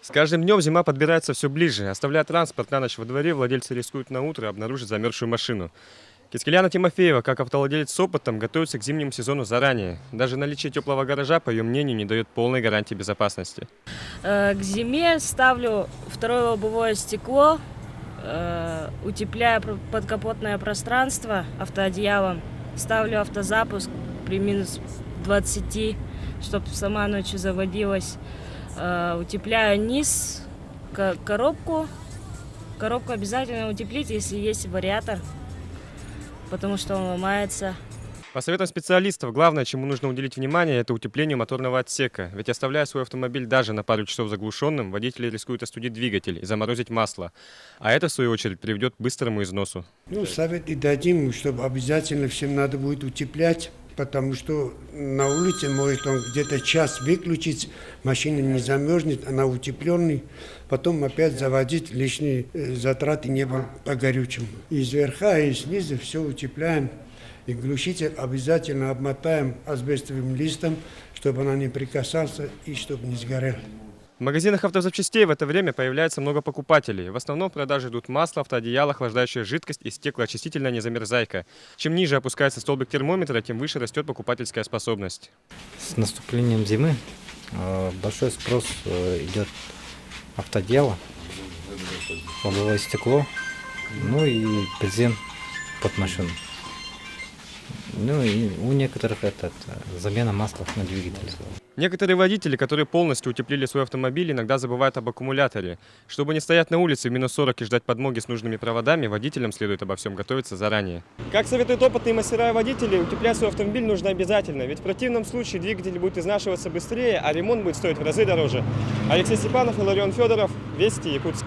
С каждым днем зима подбирается все ближе. Оставляя транспорт на ночь во дворе, владельцы рискуют на утро обнаружить замерзшую машину. Кискеляна Тимофеева, как автовладелец с опытом, готовится к зимнему сезону заранее. Даже наличие теплого гаража, по ее мнению, не дает полной гарантии безопасности. К зиме ставлю второе лобовое стекло, утепляю подкапотное пространство автоодеялом, ставлю автозапуск при минус 20, чтобы сама ночью заводилась. Утепляю низ, коробку. Коробку обязательно утеплить, если есть вариатор, потому что он ломается. По советам специалистов, главное, чему нужно уделить внимание, это утепление моторного отсека. Ведь оставляя свой автомобиль даже на пару часов заглушенным, водители рискуют остудить двигатель и заморозить масло. А это, в свою очередь, приведет к быстрому износу. Совет и дадим, чтобы обязательно всем надо будет утеплять, потому что на улице может он где-то час выключить, машина не замерзнет, она утепленная, потом опять заводить, лишние затраты не было по горючему. Из верха и снизу все утепляем. И глушитель обязательно обмотаем асбестовым листом, чтобы она не прикасался и чтобы не сгорел. В магазинах автозапчастей в это время появляется много покупателей. В основном в продаже идут масло, автоодеяло, охлаждающая жидкость и стеклоочистительная незамерзайка. Чем ниже опускается столбик термометра, тем выше растет покупательская способность. С наступлением зимы большой спрос идет автоодеяло, лобовое стекло, ну и бензин под машину. Ну и у некоторых это замена масла на двигателе. Некоторые водители, которые полностью утеплили свой автомобиль, иногда забывают об аккумуляторе. Чтобы не стоять на улице в минус 40 и ждать подмоги с нужными проводами, водителям следует обо всем готовиться заранее. Как советуют опытные мастера и водители, утеплять свой автомобиль нужно обязательно, ведь в противном случае двигатель будет изнашиваться быстрее, а ремонт будет стоить в разы дороже. Алексей Степанов, Иларион Федоров, Вести, Якутск.